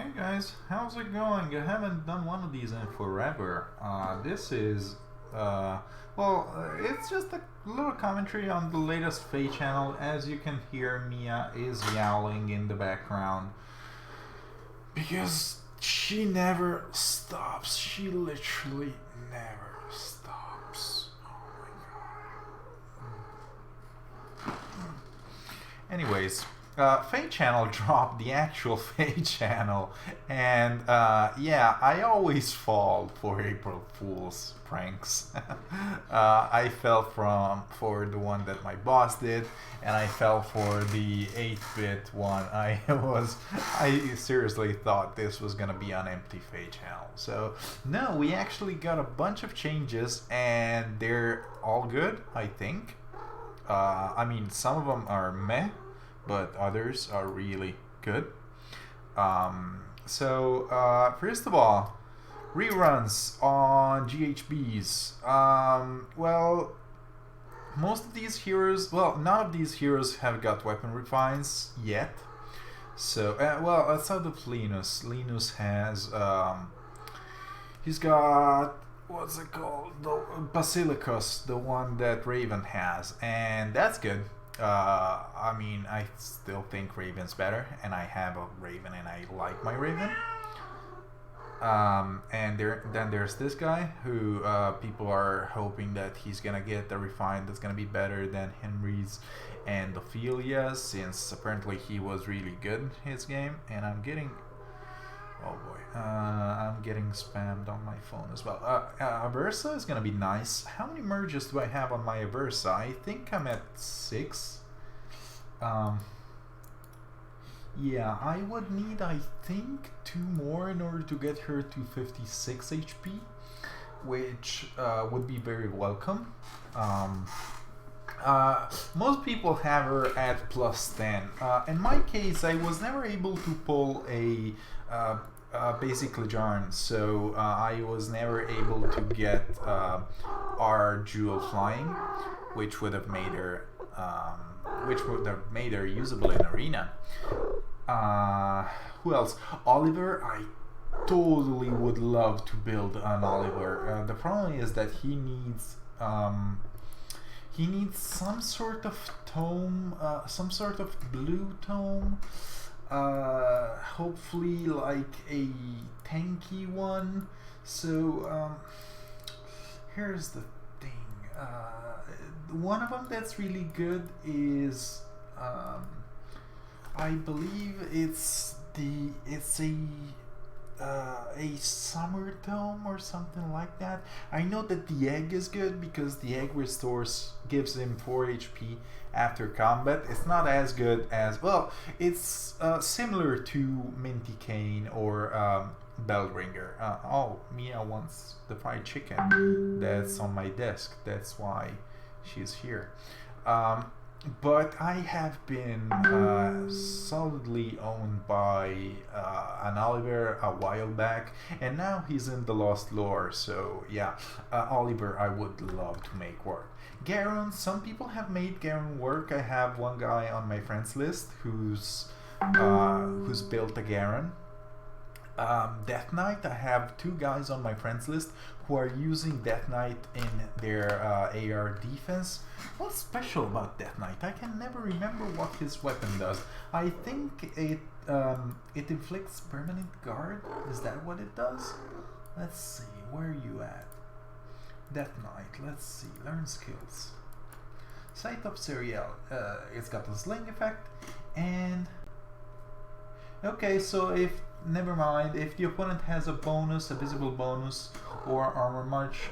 Hey guys, how's it going? I haven't done one of these in forever. This is, it's just a little commentary on the latest FEH Channel. As you can hear, Mia is yowling in the background because she never stops. She literally never stops. Oh my god. Anyways, FEH Channel dropped the actual FEH Channel, and yeah, I always fall for April Fool's pranks. I fell for the one that my boss did, and I fell for the 8-bit one. I seriously thought this was gonna be an empty FEH Channel. So no, we actually got a bunch of changes, and they're all good, I think. I mean, some of them are meh, but others are really good. First of all, reruns on GHBs. Most of these heroes, none of these heroes have got weapon refines yet. So, outside of Linus. Linus has, he's got, what's it called? The Basilicus, the one that Raven has, and that's good. I mean, I still think Raven's better, and I have a Raven, and I like my Raven. And then there's this guy who people are hoping that he's gonna get the refine that's gonna be better than Henry's and Ophelia's, since apparently he was really good in his game. And I'm getting, oh boy, I'm getting spammed on my phone as well. Aversa is gonna be nice. How many merges do I have on my Aversa? I think I'm at 6. Yeah, I would need, I think, 2 more in order to get her to 56 HP, which would be very welcome. Most people have her at +10. In my case, I was never able to pull a basic Lejarn, so I was never able to get our jewel flying, which would have made her usable in arena. Who else? Oliver. I totally would love to build an Oliver. The problem is that he needs some sort of tome, some sort of blue tome. Hopefully like a tanky one. So here's the thing. One of them that's really good is I believe it's a summer tome or something like that. I know that the egg is good because the egg gives him 4 HP after combat. It's not as good as, it's similar to Minty Cane or Bellringer. Oh, Mia wants the fried chicken that's on my desk. That's why she's here. But I have been solidly owned by an Oliver a while back, and now he's in the Lost Lore, so yeah, Oliver I would love to make work. Garen, some people have made Garen work. I have one guy on my friends list who's built a Garen. Death Knight, I have 2 guys on my friends list who are using Death Knight in their AR defense. What's special about Death Knight? I can never remember what his weapon does. I think it inflicts permanent guard. Is that what it does? Let's see, where are you at? Death Knight, let's see, learn skills. Sight of Serial, it's got a sling effect, and okay, so never mind, if the opponent has a bonus, a visible bonus, or armor march,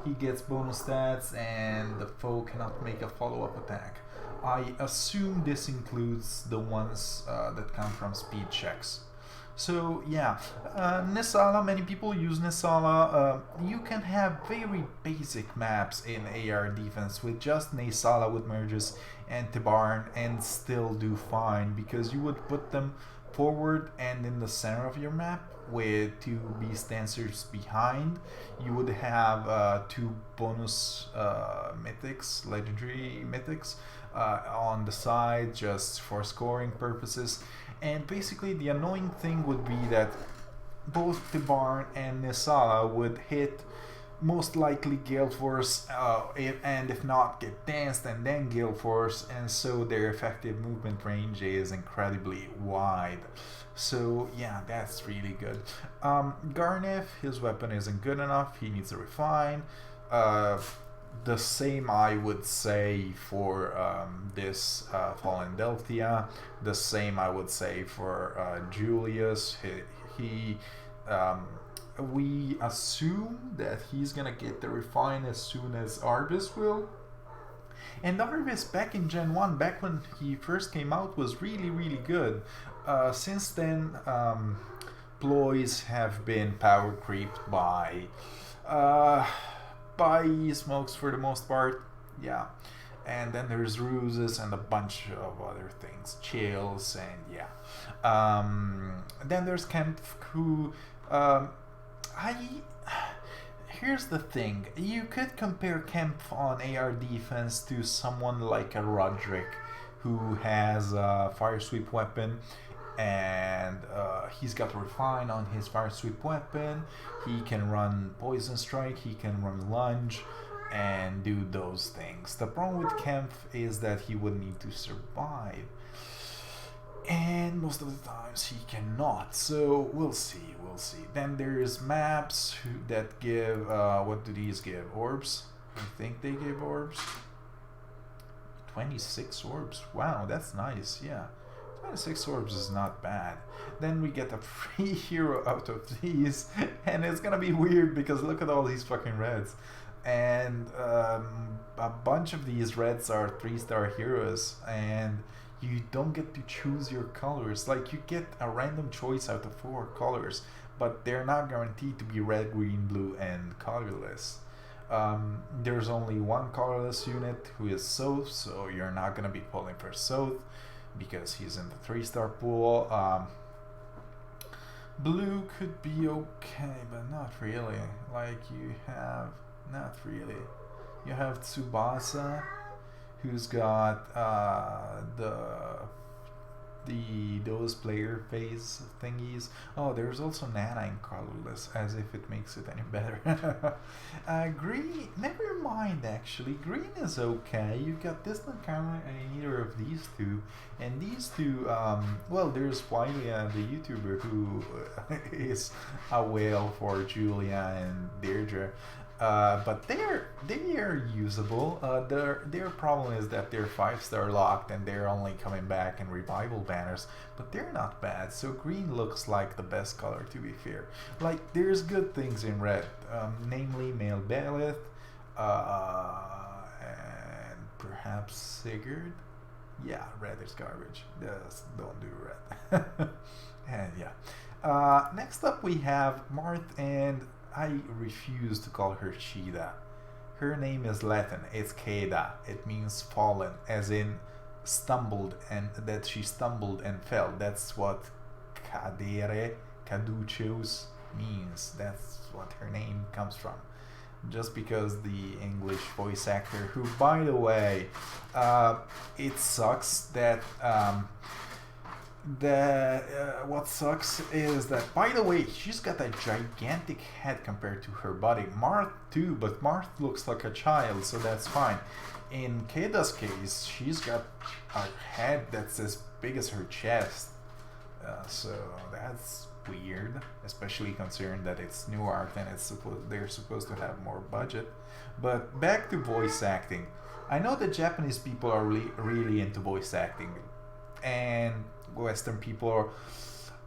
he gets bonus stats and the foe cannot make a follow-up attack. I assume this includes the ones that come from speed checks. So yeah, Nisala, many people use Nisala. You can have very basic maps in AR defense with just Nisala with merges and Tibarn and still do fine, because you would put them forward and in the center of your map with 2 beast dancers behind. You would have 2 bonus mythics, legendary mythics, on the side just for scoring purposes. And basically, the annoying thing would be that both the Barn and Nisala would hit most likely Gale Force, and if not, get danced and then Gale Force, and so their effective movement range is incredibly wide. So yeah, that's really good. Garneth, his weapon isn't good enough. He needs to refine. The same I would say for this Fallen Delphia. The same I would say for Julius. He we assume that he's gonna get the refine as soon as Arbis will. And Arbis back in Gen 1, back when he first came out, was really, really good. Since then, ploys have been power creeped by smokes for the most part. Yeah. And then there's ruses and a bunch of other things, chills, and yeah. Then there's Kemp, who here's the thing. You could compare Kemp on AR defense to someone like a Roderick, who has a fire sweep weapon, and he's got refine on his fire sweep weapon. He can run poison strike, he can run lunge, and do those things. The problem with Kemp is that he would need to survive, and most of the times he cannot, so we'll see. Then there's maps that give, what do these give? Orbs? I think they give orbs. 26 orbs, wow, that's nice. Yeah, 26 orbs is not bad. Then we get a free hero out of these, and it's gonna be weird because look at all these fucking reds. And a bunch of these reds are 3-star heroes, and you don't get to choose your colors. Like, you get a random choice out of 4 colors, but they're not guaranteed to be red, green, blue, and colorless. There's only one colorless unit, who is Soth, so you're not gonna be pulling for Soth because he's in the 3-star pool. Blue could be okay, but not really. Like, not really. You have Tsubasa, who's got those player phase thingies. Oh, there's also Nana in colorless, as if it makes it any better. Green, never mind actually. Green is okay. You've got distant camera and either of these two. And these two, well, there's Wylia, the YouTuber, who is a whale for Julia and Deirdre. But they are usable. Their problem is that they're 5-star locked and they're only coming back in revival banners, but they're not bad. So green looks like the best color, to be fair. Like, there's good things in red, namely Male Bailiff, and perhaps Sigurd. Yeah, red is garbage. Just don't do red. And yeah. Next up we have Marth, and I refuse to call her Cheetah. Her name is Latin. It's Keda. It means fallen, as in stumbled, and that she stumbled and fell. That's what caduceus means. That's what her name comes from. Just because the English voice actor, who, by the way, it sucks that what sucks is that, by the way, she's got a gigantic head compared to her body. Marth too, but Marth looks like a child, so that's fine. In Keda's case, she's got a head that's as big as her chest, so that's weird, especially considering that it's new art and they're supposed to have more budget. But back to voice acting. I know that Japanese people are really into voice acting, and Western people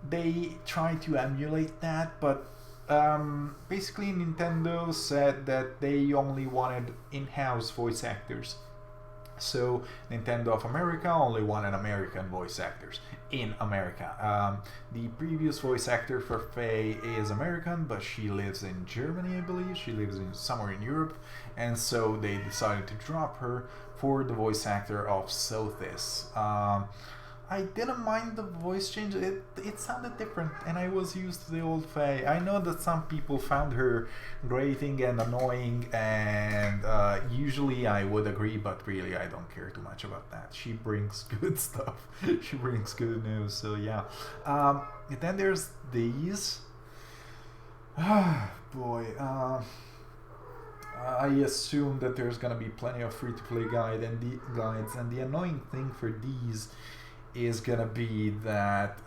they try to emulate that, but basically Nintendo said that they only wanted in-house voice actors. So Nintendo of America only wanted American voice actors in America. The previous voice actor for Faye is American, but she lives in Germany, I believe. She lives in somewhere in Europe, and so they decided to drop her for the voice actor of Sothis. I didn't mind the voice change. It sounded different, and I was used to the old Faye. I know that some people found her grating and annoying, and usually I would agree, but really I don't care too much about that. She brings good stuff. She brings good news. So yeah. Then there's these. Ah, boy. I assume that there's gonna be plenty of free-to-play guides, and the annoying thing for these is gonna be that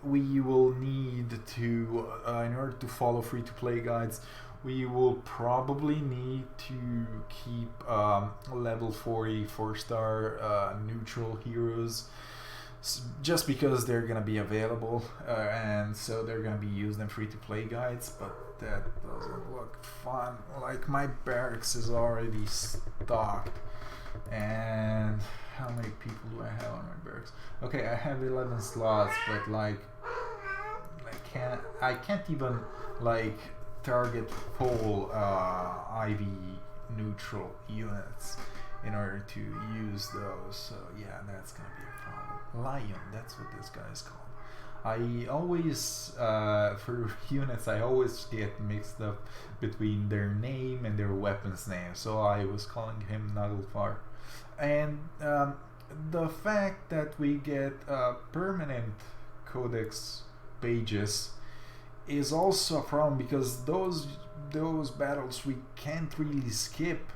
we will need to in order to follow free-to-play guides, we will probably need to keep level 40 4-star neutral heroes, just because they're gonna be available, and so they're gonna be used in free-to-play guides. But that doesn't look fun. Like, my barracks is already stocked, and how many people do I have on my barracks? Okay, I have 11 slots, but like I can't even like target full IV neutral units in order to use those. So yeah, that's gonna be a problem. Lion, that's what this guy is called. I always, for units, I always get mixed up between their name and their weapon's name, so I was calling him Naglfar. And the fact that we get permanent codex pages is also a problem, because those battles we can't really skip.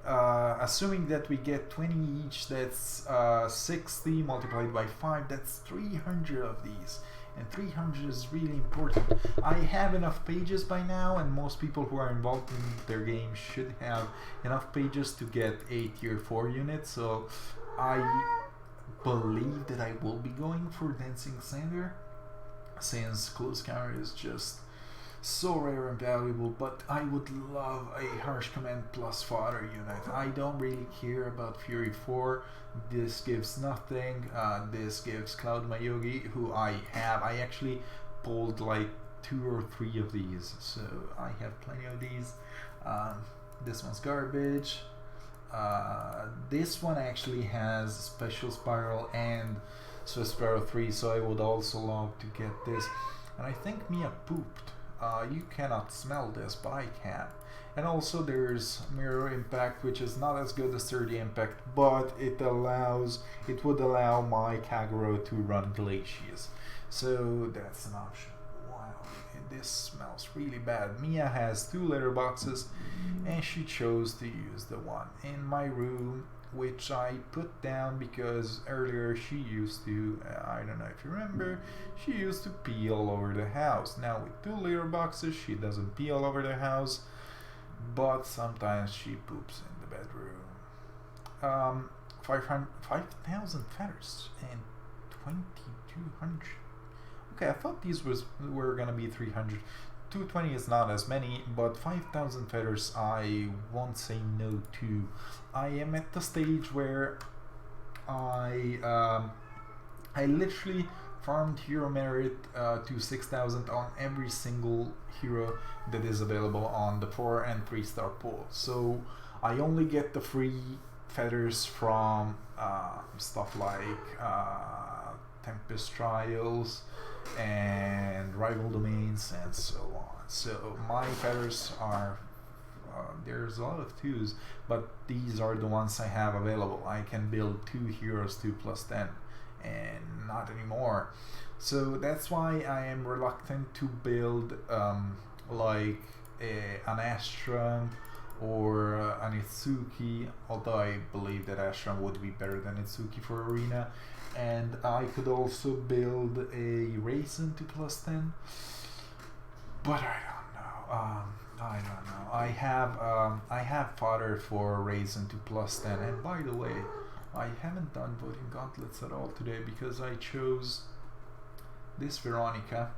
Assuming that we get 20 each, that's 60 multiplied by 5, that's 300 of these, and 300 is really important. I have enough pages by now, and most people who are involved in their game should have enough pages to get a tier 4 unit, so I believe that I will be going for Dancing Sander, since Close Counter is just so rare and valuable. But I would love a Harsh Command plus fodder unit. I don't really care about Fury 4. This gives nothing. This gives Cloud Mayogi, who I have. I actually pulled like 2 or 3 of these, so I have plenty of these. This one's garbage. This one actually has Special Spiral and Swift Spiral 3, so I would also love to get this. And I think Mia pooped. You cannot smell this, but I can. And also there's Mirror Impact, which is not as good as Sturdy Impact, but it would allow my Kagero to run Glaciers. So that's an option. Wow, this smells really bad. Mia has 2 litter boxes, and she chose to use the one in my room, which I put down because earlier she used to, I don't know if you remember, she used to pee all over the house. Now with 2 litter boxes, she doesn't pee all over the house, but sometimes she poops in the bedroom. 5,000 feathers and 2,200. Okay, I thought these were gonna be 300. 220 is not as many, but 5,000 feathers I won't say no to. I am at the stage where I literally farmed hero merit to 6,000 on every single hero that is available on the 4 and 3-star pool. So I only get the free feathers from stuff like Tempest Trials and Rival Domains and so on. So my feathers are there's a lot of 2s, but these are the ones I have available. I can build 2 heroes 2+10 and not anymore. So that's why I am reluctant to build like an Astram or an Itsuki, although I believe that Astram would be better than Itsuki for Arena. And I could also build a Raisin to +10, but I don't know. I have fodder for Raisin to +10, and by the way, I haven't done voting gauntlets at all today because I chose this Veronica,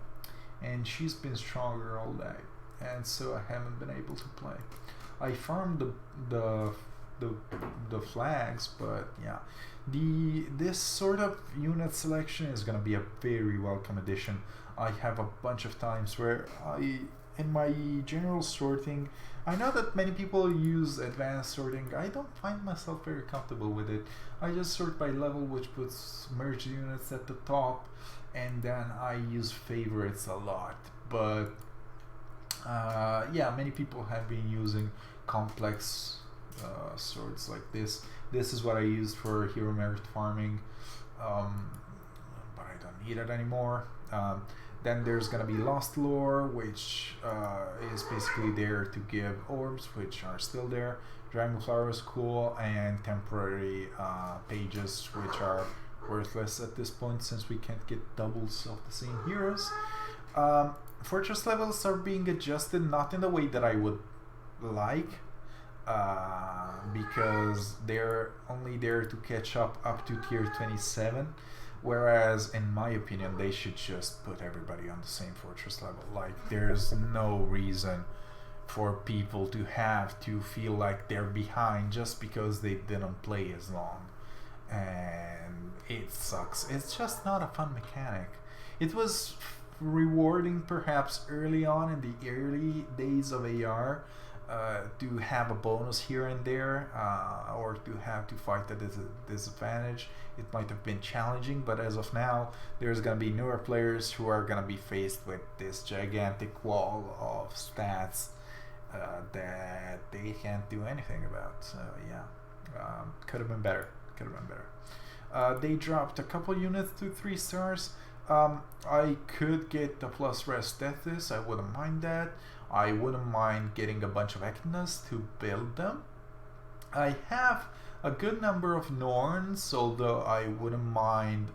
and she's been stronger all day, and so I haven't been able to play. I farmed the flags, but yeah, this sort of unit selection is gonna be a very welcome addition. I have a bunch of times where in my general sorting, I know that many people use advanced sorting. I don't find myself very comfortable with it. I just sort by level, which puts merged units at the top, and then I use favorites a lot. But yeah, many people have been using complex sorts like this. This is what I used for hero merit farming, but I don't need it anymore. Then there's gonna be Lost Lore, which is basically there to give orbs, which are still there. Dragonflower is cool, and temporary pages, which are worthless at this point since we can't get doubles of the same heroes. Fortress levels are being adjusted, not in the way that I would like, because they're only there to catch up to tier 27. Whereas, in my opinion, they should just put everybody on the same fortress level. Like, there's no reason for people to have to feel like they're behind just because they didn't play as long. And it sucks. It's just not a fun mechanic. It was rewarding perhaps early on in the early days of AR, to have a bonus here and there, or to have to fight at a disadvantage. It might have been challenging, but as of now, there's going to be newer players who are going to be faced with this gigantic wall of stats that they can't do anything about. So yeah, could have been better. Could have been better. They dropped a couple units to 3 stars. I could get the plus res Tethys. I wouldn't mind that. I wouldn't mind getting a bunch of Echidnas to build them. I have a good number of Norns, although I wouldn't mind.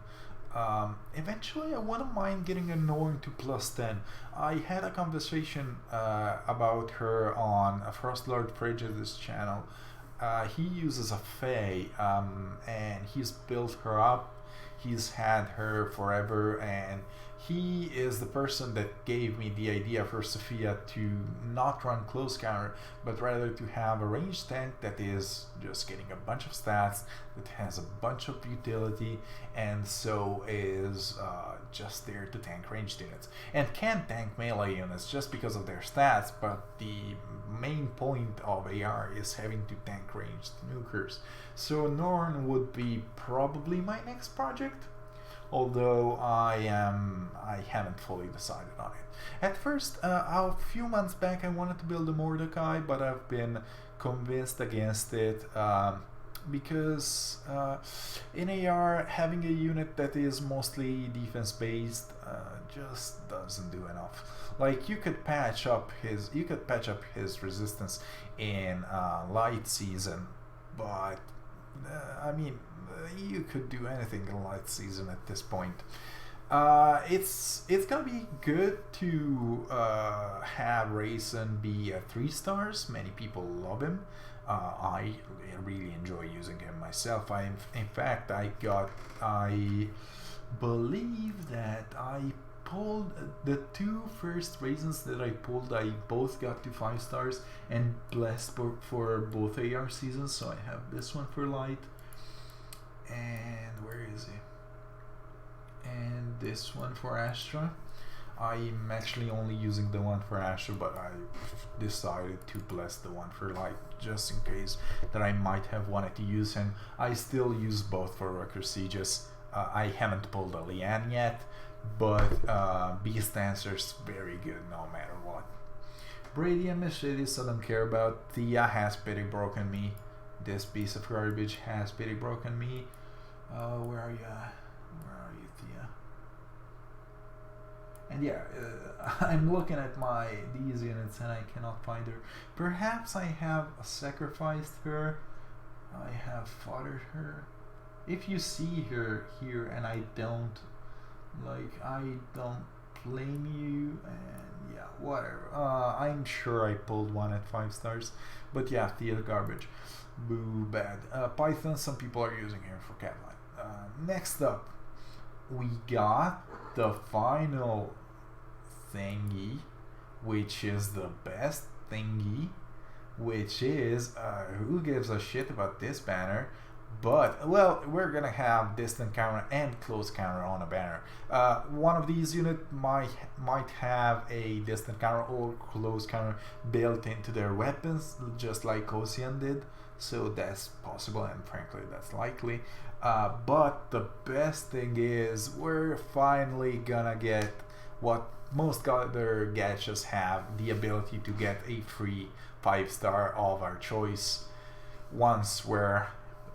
Eventually, I wouldn't mind getting a Norn to plus 10. I had a conversation about her on a Frostlord Prejudice channel. He uses a Fae, and he's built her up. He's had her forever, and he is the person that gave me the idea for Sophia to not run close counter, but rather to have a ranged tank that is just getting a bunch of stats, that has a bunch of utility, and so is just there to tank ranged units. And can tank melee units just because of their stats, but the main point of AR is having to tank ranged nukers. So Norn would be probably my next project, although I haven't fully decided on it. At first, a few months back, I wanted to build a Mordecai, but I've been convinced against it, because in AR, having a unit that is mostly defense based just doesn't do enough. Like, you could patch up his resistance in light season, but I mean, you could do anything in light season at this point. It's gonna be good to have Rayson be a 3 stars. Many people love him. I really enjoy using him myself. In fact, I believe that I pulled the 2 first Raisins that I pulled. I both got to 5 stars and blessed for both AR seasons. So I have this one for light, and where is he? And this one for Astra. I'm actually only using the one for Astra, but I decided to bless the one for light just in case that I might have wanted to use him. I still use both for Wrecker Sieges. I haven't pulled a Lian yet, but Beast Dancer's very good no matter what. Brady and Mercedes I don't care about. Thea has pity broken me. This piece of garbage has pity broken me. Where are you? Where are you, Thea? And yeah, I'm looking at these units and I cannot find her. Perhaps I have sacrificed her. I have fathered her. If you see her here and I don't blame you, and yeah, whatever. I'm sure I pulled one at 5 stars, but yeah, Thea garbage. Boo, bad. Python, some people are using him for catline. Next up, we got the final thingy, which is the best thingy, which is, who gives a shit about this banner? But well, we're gonna have distant counter and close counter on a banner. One of these units might have a distant counter or close counter built into their weapons, just like Ocean did. So that's possible, and frankly, that's likely. But the best thing is we're finally gonna get what most other gadgets have: the ability to get a free 5-star of our choice once we're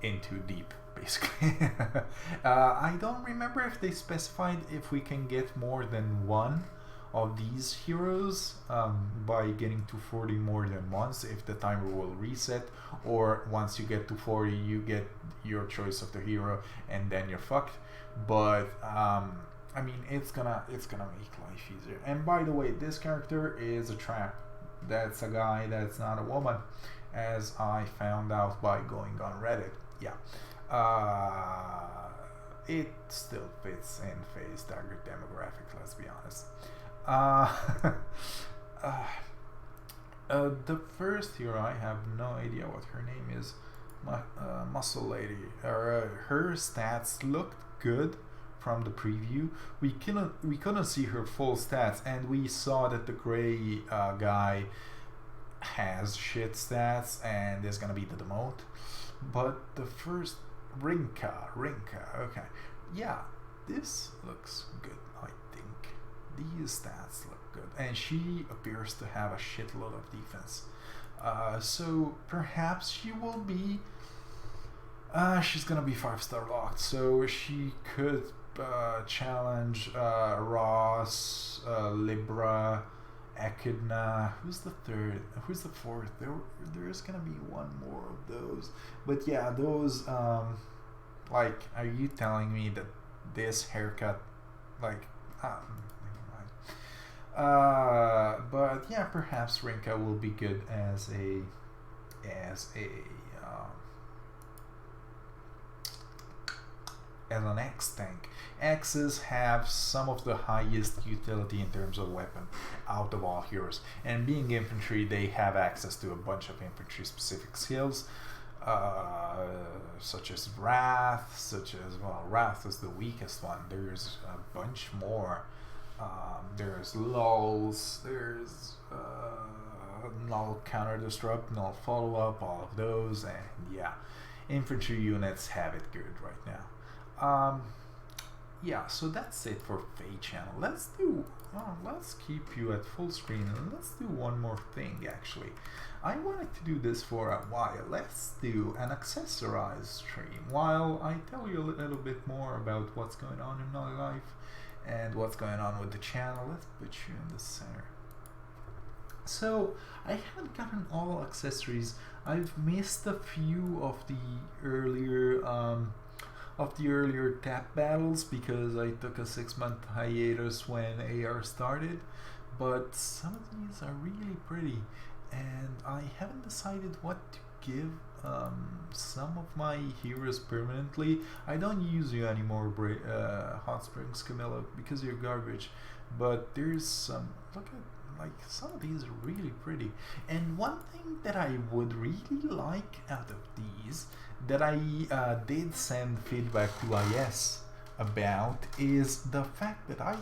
into deep, basically. I don't remember if they specified if we can get more than one of these heroes by getting to 40 more than once, if the timer will reset, or once you get to 40 you get your choice of the hero and then you're fucked. But I mean, it's gonna make life easier. And by the way, this character is a trap. That's a guy, that's not a woman, as I found out by going on Reddit. Yeah. It still fits in FEH's target demographic, let's be honest. The first hero, I have no idea what her name is. Muscle Lady. Her stats looked good from the preview. We couldn't see her full stats, and we saw that the gray guy has shit stats and is gonna be the demote. But the first Rinka, okay, yeah, this looks good. I think these stats look good, and she appears to have a shitload of defense. So perhaps she will be. She's gonna be 5-star locked, so she could challenge Ross, Libra, Echidna. Who's the third? Who's the fourth? There's gonna be one more of those. But yeah, those like, are you telling me that this haircut, like, but yeah, perhaps Rinka will be good as a as an X tank. X's have some of the highest utility in terms of weapon out of all heroes, and being infantry, they have access to a bunch of infantry specific skills, such as Wrath, Wrath is the weakest one. There's a bunch more. There's lulls, there's null counter disrupt, null follow up, all of those, and yeah, infantry units have it good right now. Yeah, so that's it for FEH Channel. Let's keep you at full screen, and let's do one more thing. Actually, I wanted to do this for a while. Let's do an accessorize stream while I tell you a little bit more about what's going on in my life and what's going on with the channel. Let's put you in the center. So I haven't gotten all accessories. I've missed a few of the earlier tap battles because I took a 6-month hiatus when AR started, but some of these are really pretty, and I haven't decided what to give some of my heroes permanently. I don't use you anymore, Hot Springs Camilla, because you're garbage, but there's some, look at, like, some of these are really pretty. And one thing that I would really like out of these, that I did send feedback to IS about, is the fact that I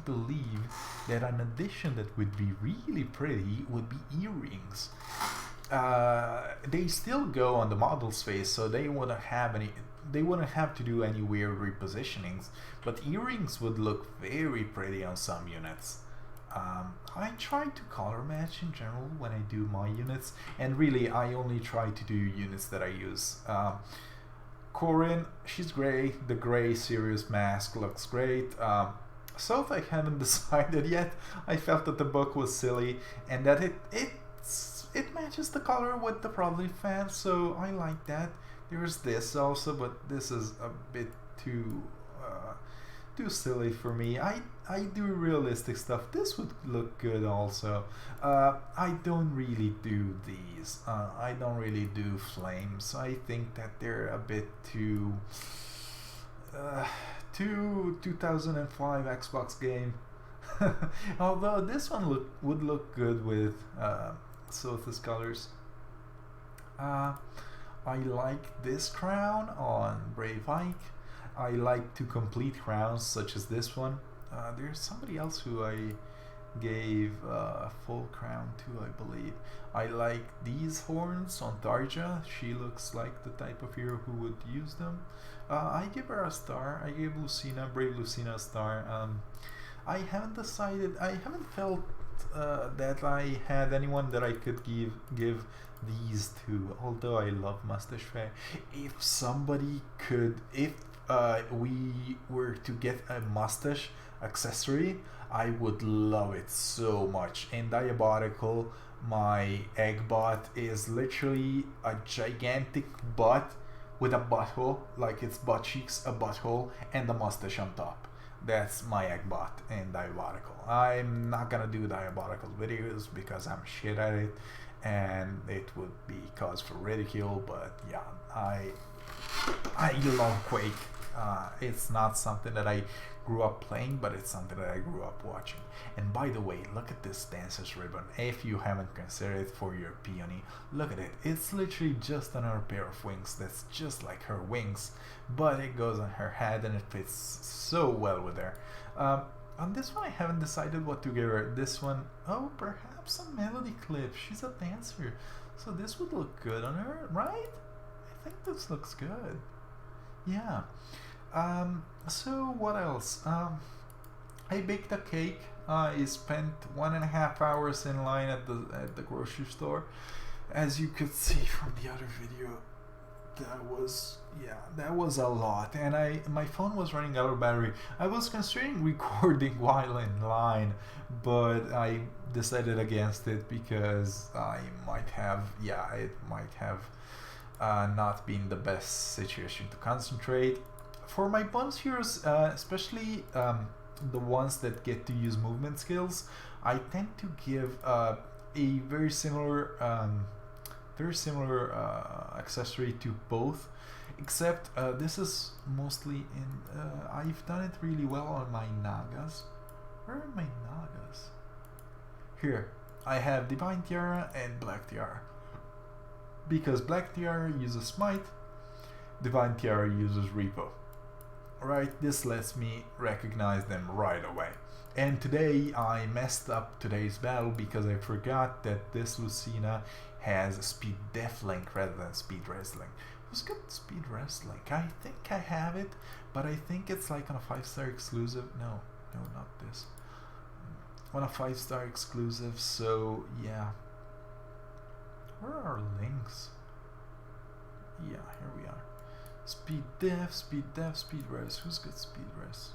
believe that an addition that would be really pretty would be earrings. They still go on the model's face, so they wouldn't have to do any weird repositionings, but earrings would look very pretty on some units. I try to color match in general when I do my units, and really I only try to do units that I use. Corin, she's great. The gray Sirius mask looks great. Soph, I haven't decided yet. I felt that the book was silly and that it matches the color with the Probably fan, so I like that. There's this also, but this is a bit too silly for me. I do realistic stuff. This would look good also. I don't really do these. I don't really do flames. I think that they're a bit too 2005 Xbox game. Although this one would look good with Sothis colors. I like this crown on Brave Ike. I like to complete crowns such as this one. There's somebody else who I gave a full crown to, I believe. I like these horns on Tarja. She looks like the type of hero who would use them. I give her a star. I gave Lucina, Brave Lucina, a star. I haven't decided. I haven't felt that I had anyone that I could give these to. Although I love Mustache Fair. If somebody could, if we were to get a mustache accessory, I would love it so much. In Diabolical, my egg bot is literally a gigantic butt with a butthole, like its butt cheeks, a butthole, and a mustache on top. That's my egg bot in Diabolical. I'm not gonna do Diabolical videos because I'm shit at it and it would be cause for ridicule, but yeah, I love Quake. It's not something that I grew up playing, but it's something that I grew up watching. And by the way, look at this Dancer's ribbon. If you haven't considered it for your peony, look at it. It's literally just another pair of wings that's just like her wings, but it goes on her head and it fits so well with her. On this one, I haven't decided what to give her. This one, oh, perhaps a melody clip. She's a dancer, so this would look good on her, right? I think this looks good. Yeah. So what else? I baked a cake. I spent 1.5 hours in line at the grocery store. As you could see from the other video, that was a lot, and my phone was running out of battery. I was considering recording while in line, but I decided against it because it might have not been the best situation to concentrate. For my bonus heroes, especially the ones that get to use movement skills, I tend to give a very similar accessory to both, except this is mostly in I've done it really well on my Nagas. Where are my Nagas? Here, I have Divine Tiara and Black Tiara. Because Black Tiara uses Smite, Divine Tiara uses Repo. Right, this lets me recognize them right away. And today I messed up today's battle because I forgot that this Lucina has Speed Deathlink rather than Speed Wrestling. Who's got Speed Wrestling? I think I have it, but I think it's like on a 5-star exclusive. No, not this. On a 5-star exclusive, so yeah. Where are our links? Yeah, here we are. Speed Def, Speed Res. Who's got Speed Res?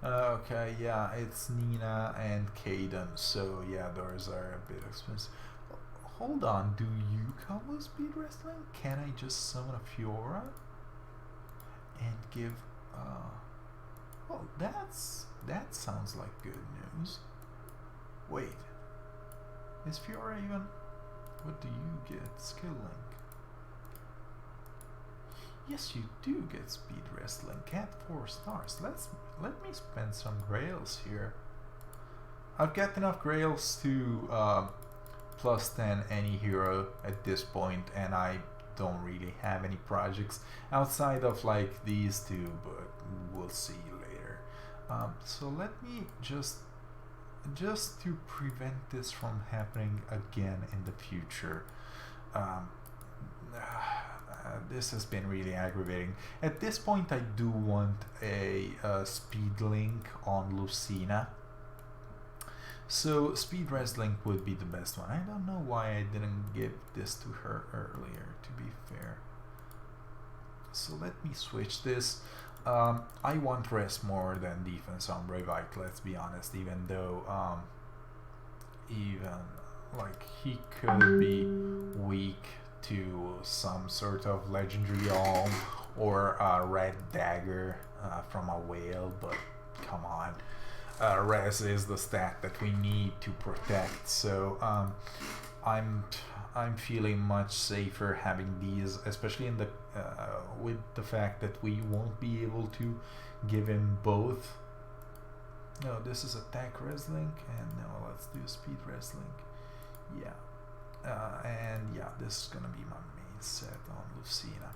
Okay, yeah, it's Nina and Kaden. So yeah, those are a bit expensive. Hold on, do you come with Speed Wrestling? Can I just summon a Fiora and give? Well, that sounds like good news. Wait, is Fiora even? What do you get? Skill Link. Yes, you do get Speed Wrestling at 4 stars. Let me spend some grails here. I've got enough grails to plus 10 any hero at this point, and I don't really have any projects outside of like these two, but we'll see later. So let me just to prevent this from happening again in the future. This has been really aggravating. At this point, I do want a speed link on Lucina. So speed wrestling would be the best one. I don't know why I didn't give this to her earlier, to be fair. So let me switch this. I want rest more than defense on Brave Ike, let's be honest, even though even like he could be weak to some sort of legendary arm or a red dagger from a whale, but come on, res is the stat that we need to protect. So I'm feeling much safer having these, especially in the with the fact that we won't be able to give him both. No, this is attack wrestling, and no, let's do speed wrestling. Yeah. And yeah, this is gonna be my main set on Lucina.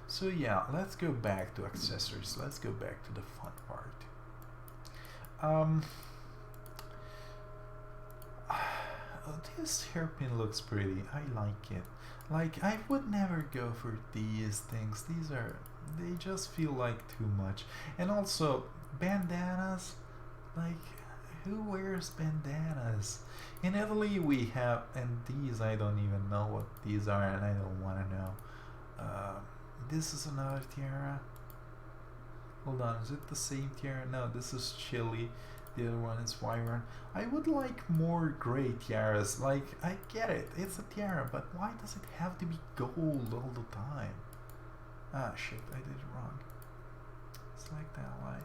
So yeah, let's go back to accessories. Let's go back to the fun part. This hairpin looks pretty. I like it. Like, I would never go for these things. They just feel like too much. And also, bandanas. Like, who wears bandanas? In Italy we have, and these I don't even know what these are, and I don't want to know. This is another tiara. Hold on, is it the same tiara? No, this is Chile. The other one is Wyvern. I would like more gray tiaras. Like, I get it, it's a tiara, but why does it have to be gold all the time? Ah, shit, I did it wrong. Select ally.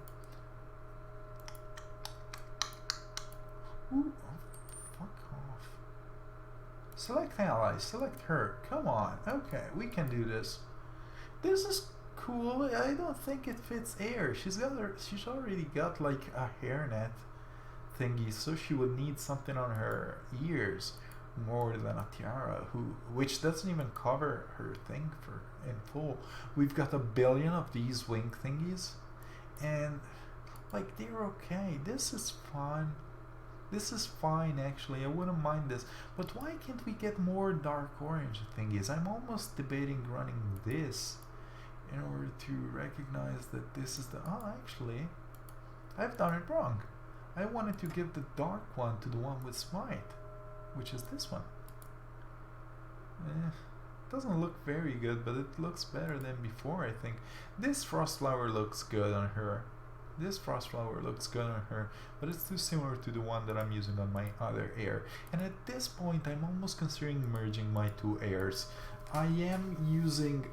Ooh, oh, fuck off. Select ally, select her. Come on, okay, we can do this. This is cool. I don't think it fits air. She's already got like a hairnet thingy, so she would need something on her ears more than a tiara, which doesn't even cover her thing in full. We've got a billion of these wing thingies, and like they're okay. This is fun. This is fine actually. I wouldn't mind this, but why can't we get more dark orange thingies? I'm almost debating running this in order to recognize that this is the... Oh, actually, I've done it wrong. I wanted to give the dark one to the one with Smite, which is this one. Doesn't look very good, but it looks better than before, I think. This Frostflower looks good on her. This Frostflower looks good on her, but it's too similar to the one that I'm using on my other air. And at this point, I'm almost considering merging my two airs. I am using...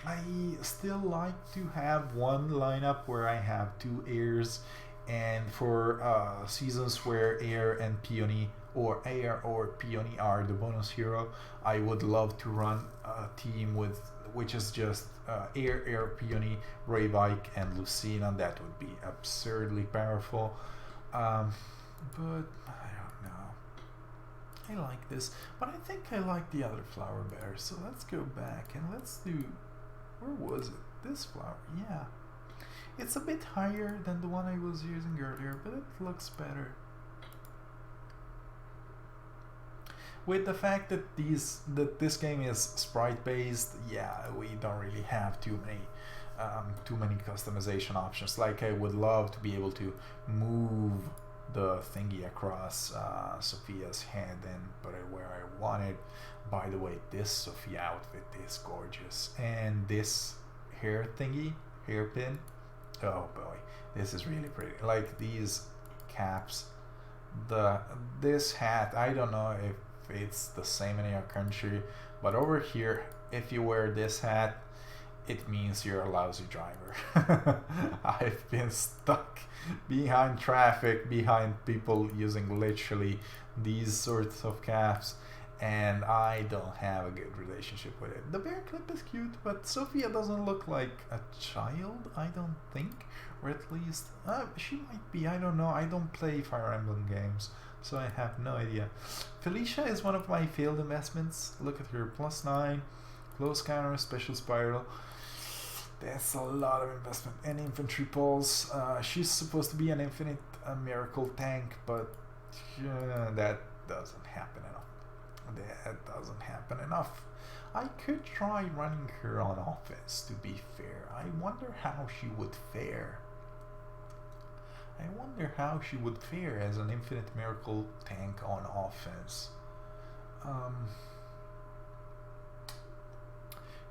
I still like to have one lineup where I have two airs, and for seasons where air and peony, or air or peony are the bonus hero, I would love to run a team which is just air, peony, Rayvike, and Lucina. That would be absurdly powerful. But I don't know. I like this, but I think I like the other flower better. So let's go back and let's do... Where was it? This flower, yeah. It's a bit higher than the one I was using earlier, but it looks better. With the fact that this game is sprite based, yeah, we don't really have too many customization options. Like, I would love to be able to move the thingy across Sophia's head and put it where I want it. By the way, this Sophia outfit is gorgeous, and this hairpin, oh boy, this is really pretty. Like these caps, this hat, I don't know if it's the same in your country, but over here, if you wear this hat, it means you're a lousy driver. I've been stuck behind traffic, behind people using literally these sorts of caps, and I don't have a good relationship with it. The bear clip is cute, but Sophia doesn't look like a child, I don't think, or at least she might be, I don't know. I don't play Fire Emblem games, so I have no idea. Felicia is one of my failed investments. Look at her, +9, close counter, special spiral. That's a lot of investment. And infantry pulse. She's supposed to be an infinite miracle tank, but that doesn't happen enough. That doesn't happen enough. I could try running her on offense, to be fair. I wonder how she would fare. I wonder how she would fare as an infinite miracle tank on offense.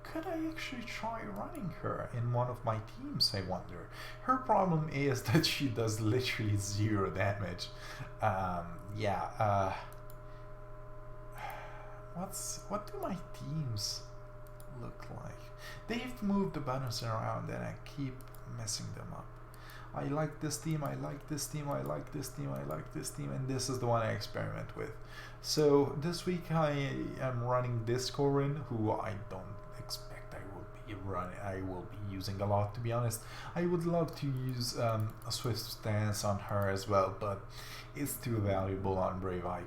Could I actually try running her in one of my teams, I wonder? Her problem is that she does literally 0 damage. What do my teams look like? They've moved the buttons around and I keep messing them up. I like this team, I like this team, I like this team, I like this team, and this is the one I experiment with. So this week I am running this Corin, who I don't expect I will be I will be using a lot, to be honest. I would love to use a Swift Stance on her as well, but it's too valuable on Brave. I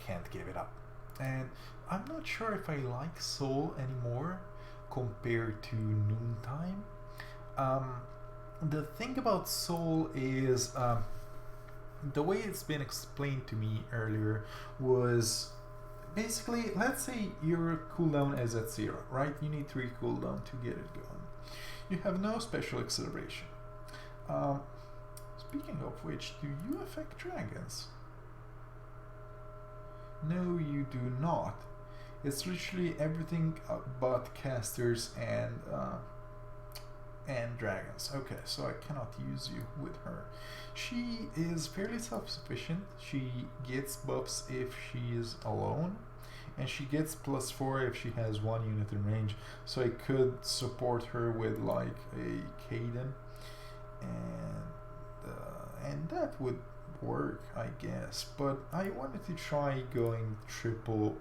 can't give it up. And I'm not sure if I like Soul anymore compared to Noontime. The thing about Soul is the way it's been explained to me earlier was basically, let's say your cooldown is at 0, right? You need 3 cooldown to get it going. You have no special acceleration. Speaking of which, do you affect dragons? No, you do not. It's literally everything but casters and dragons. Okay, so I cannot use you with her. She is fairly self-sufficient. She gets buffs if she is alone, and she gets +4 if she has 1 unit in range. So I could support her with like a Caden, and that would work, I guess. But I wanted to try going triple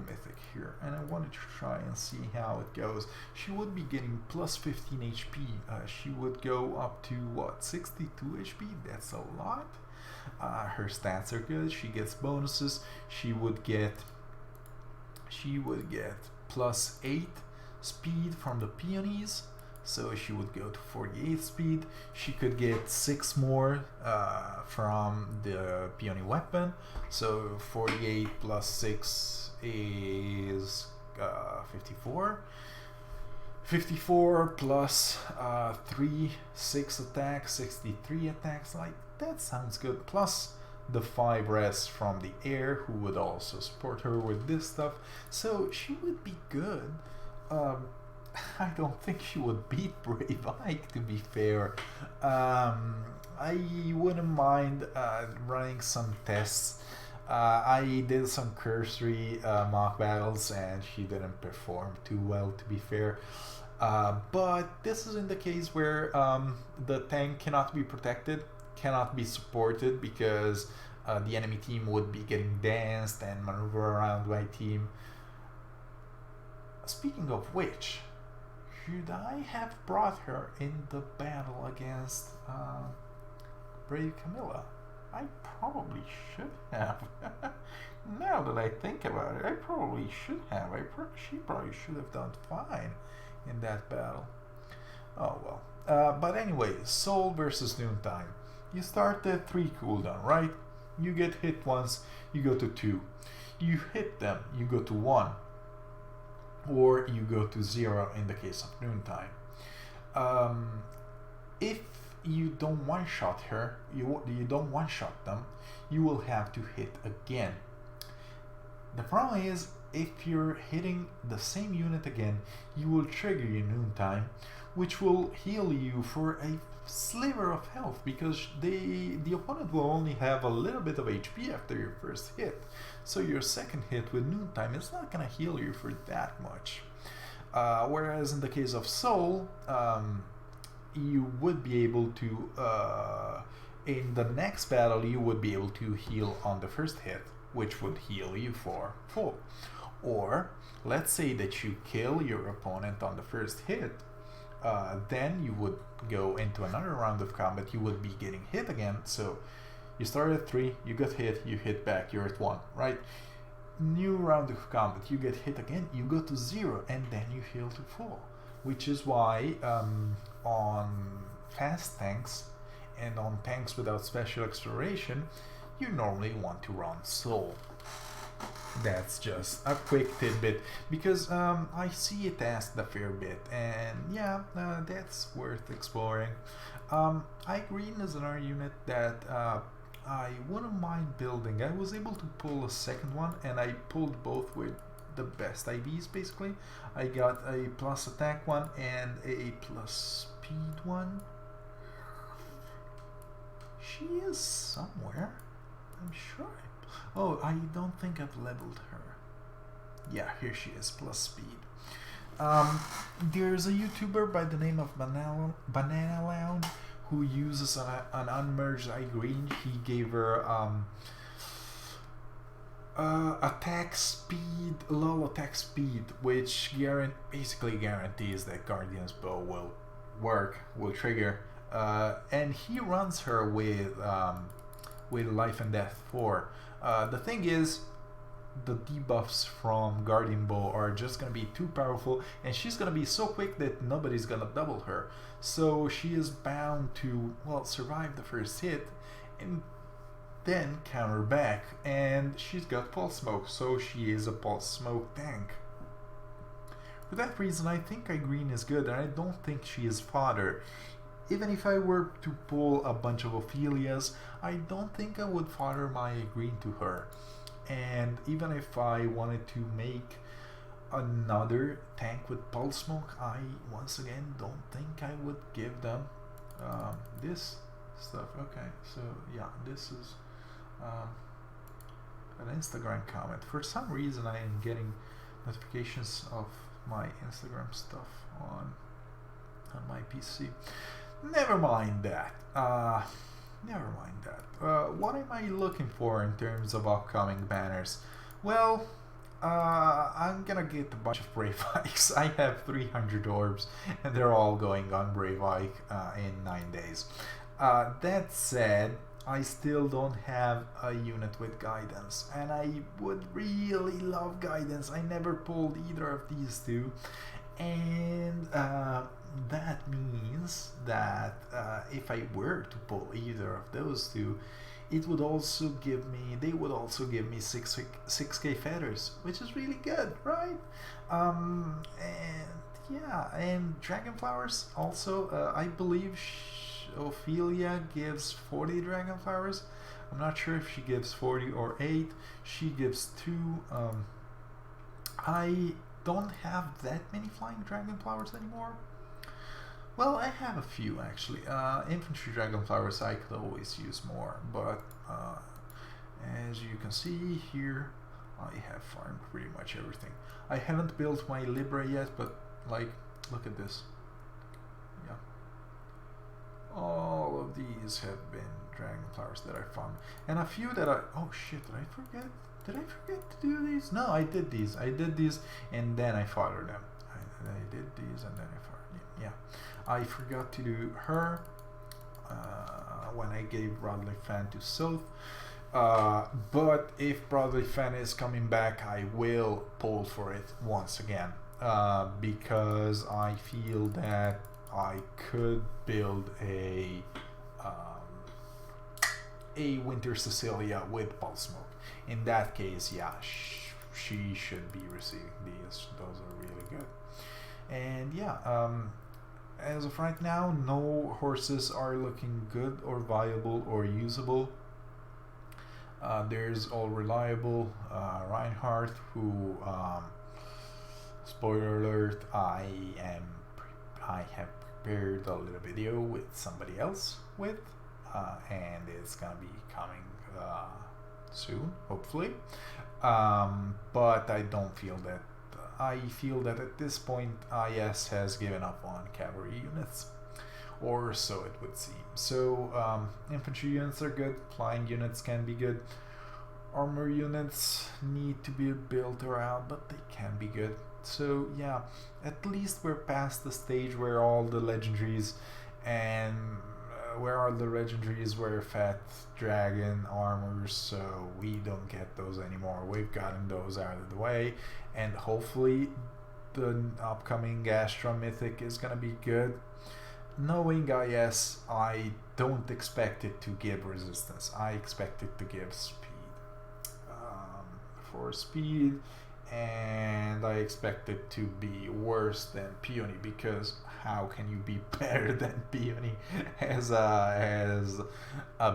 mythic here, and I wanted to try and see how it goes. She would be getting +15 HP. She would go up to what, 62 HP? That's a lot. Her stats are good. She gets bonuses. She would get +8 speed from the peonies, so she would go to 48 speed. She could get 6 more from the peony weapon, so 48 plus 6 is 54. 54 plus 3, 6 attacks, 63 attacks. Like, that sounds good. Plus the 5 res from the air, who would also support her with this stuff, so she would be good. I don't think she would beat Brave Ike, to be fair. I wouldn't mind running some tests. I did some cursory mock battles, and she didn't perform too well, to be fair. But this is in the case where the tank cannot be protected, cannot be supported, because the enemy team would be getting danced and maneuver around my team. Speaking of which, should I have brought her in the battle against Brave Camilla? I probably should have. Now that I think about it, I probably should have. She probably should have done fine in that battle. Oh well. But anyway, Soul versus Noontime. You start at 3 cooldown, right? You get hit once, you go to 2. You hit them, you go to 1. Or you go to 0 in the case of Noontime. If you don't one-shot her, you don't one-shot them, you will have to hit again. The problem is, if you're hitting the same unit again, you will trigger your Noontime, which will heal you for a sliver of health, because the opponent will only have a little bit of HP after your first hit. So your second hit with Noontime is not going to heal you for that much. Whereas in the case of Soul, you would be able to, in the next battle, you would be able to heal on the first hit, which would heal you for full. Or, let's say that you kill your opponent on the first hit, then you would go into another round of combat, you would be getting hit again, so you start at 3, you get hit, you hit back, you're at 1, right? New round of combat, you get hit again, you go to 0, and then you heal to full. Which is why on fast tanks and on tanks without special exploration, you normally want to run Soul. That's just a quick tidbit, because I see it asked a fair bit, and yeah, that's worth exploring. Ike Green is another unit that I wouldn't mind building. I was able to pull a second one, and I pulled both with the best IVs, basically. I got a plus attack one and a plus speed one. She is somewhere, I'm sure. Oh, I don't think I've leveled her. Yeah, here she is, plus speed. There's a YouTuber by the name of Banana Lounge who uses an unmerged Ike Green. He gave her Attack speed, low attack speed, which basically guarantees that Guardian's Bow will trigger. And he runs her with Life and Death 4. The thing is, the debuffs from Guardian Bow are just gonna be too powerful, and she's gonna be so quick that nobody's gonna double her. So she is bound to, well, survive the first hit and then counter back. And she's got Pulse Smoke, so she is a Pulse Smoke tank. For that reason, I think Green is good, and I don't think she is fodder. Even if I were to pull a bunch of Ophelias, I don't think I would fodder my Green to her. And even if I wanted to make another tank with Pulse Smoke, I once again don't think I would give them this stuff. Okay, so yeah, this is an Instagram comment. For some reason I am getting notifications of my Instagram stuff on my PC. Never mind that. Never mind that. What am I looking for in terms of upcoming banners? Well, I'm gonna get a bunch of Brave Ikes. I have 300 orbs, and they're all going on Brave Ike in 9 days. That said, I still don't have a unit with guidance, and I would really love guidance. I never pulled either of these two, and that means that if I were to pull either of those two, it would also give me, they would also give me 6k feathers, which is really good, right? And yeah, and Dragon Flowers also, I believe Ophelia gives 40 Dragon Flowers. I'm not sure if she gives 40 or 8. She gives 2. I don't have that many Flying Dragon Flowers anymore. Well, I have a few actually. Infantry Dragon Flowers I could always use more, but as you can see here, I have farmed pretty much everything. I haven't built my Libra yet, but like, look at this. Yeah. All of these have been Dragon Flowers that I found. And a few that oh shit, did I forget? Did I forget to do these? No, I did these. I did these and then I fathered them. I did these and then I fathered them. Yeah. I forgot to do her when I gave Broadly Fan to Soth. But if Broadly Fan is coming back, I will pull for it once again. Because I feel that I could build a Winter Cecilia with Pulse Smoke. In that case, yeah, she should be receiving these. Those are really good. And yeah, as of right now, no horses are looking good or viable or usable. There's All Reliable, Reinhardt, who, spoiler alert, I have prepared a little video with somebody else with, and it's gonna be coming soon, hopefully. But I don't feel that. I feel that at this point IS has given up on cavalry units, or so it would seem. So infantry units are good, flying units can be good, armor units need to be built around, but they can be good. So yeah, at least we're past the stage where all the legendaries and were fat dragon armors, so we don't get those anymore. We've gotten those out of the way, and hopefully the upcoming Astra Mythic is gonna be good. Knowing IS, I don't expect it to give resistance. I expect it to give speed. For speed, and I expect it to be worse than Peony, because how can you be better than Peony as a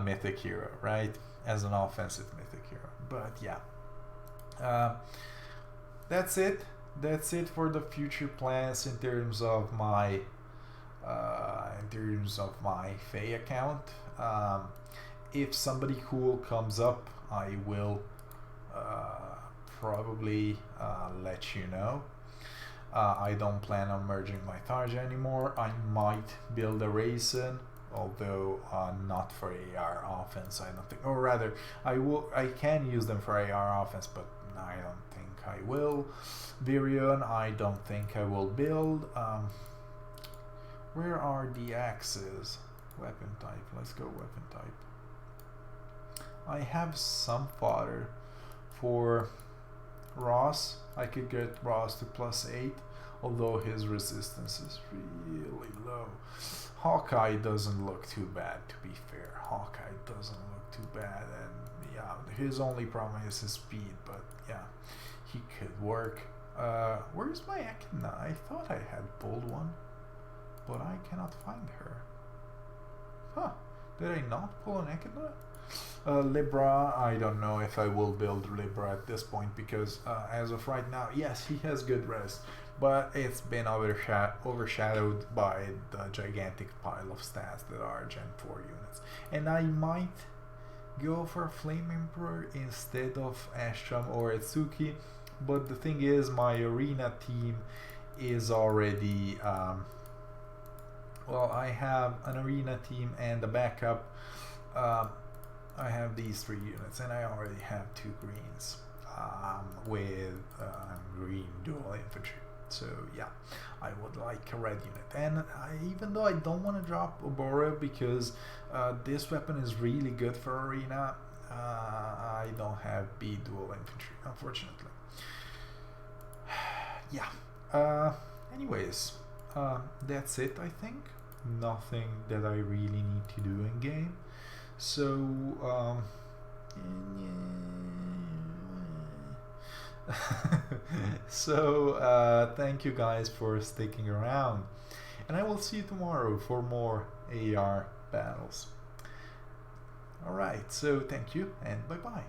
mythic hero, right? As an offensive mythic hero. But yeah, that's it. That's it for the future plans in terms of my FEH account. If somebody cool comes up, I will probably let you know. I don't plan on merging my Tharja anymore. I might build a Raisin although not for AR offense, I don't think. Or rather, I can use them for AR offense, but I don't think I will. Virion, I don't think I will build. Where are the axes? Weapon type. Let's go weapon type. I have some fodder for Ross. I could get Ross to +8, although his resistance is really low. Hawkeye doesn't look too bad, to be fair. Hawkeye doesn't look too bad, and yeah, his only problem is his speed, but yeah, he could work. Where's my Echidna? I thought I had pulled one, but I cannot find her. Huh, did I not pull an Echidna? Libra, I don't know if I will build Libra at this point, because as of right now, yes, he has good rest, but it's been overshadowed by the gigantic pile of stats that are Gen 4 units. And I might go for Flame Emperor instead of Astrum or Etsuki, but the thing is, my arena team is already well, I have an arena team and a backup. I have these 3 units, and I already have 2 greens with green dual infantry. So yeah, I would like a red unit. And even though I don't want to drop Obora because this weapon is really good for arena, I don't have B dual infantry, unfortunately. Yeah. Anyways, that's it, I think. Nothing that I really need to do in game. So, thank you guys for sticking around, and I will see you tomorrow for more AR battles. Alright, so thank you, and bye bye.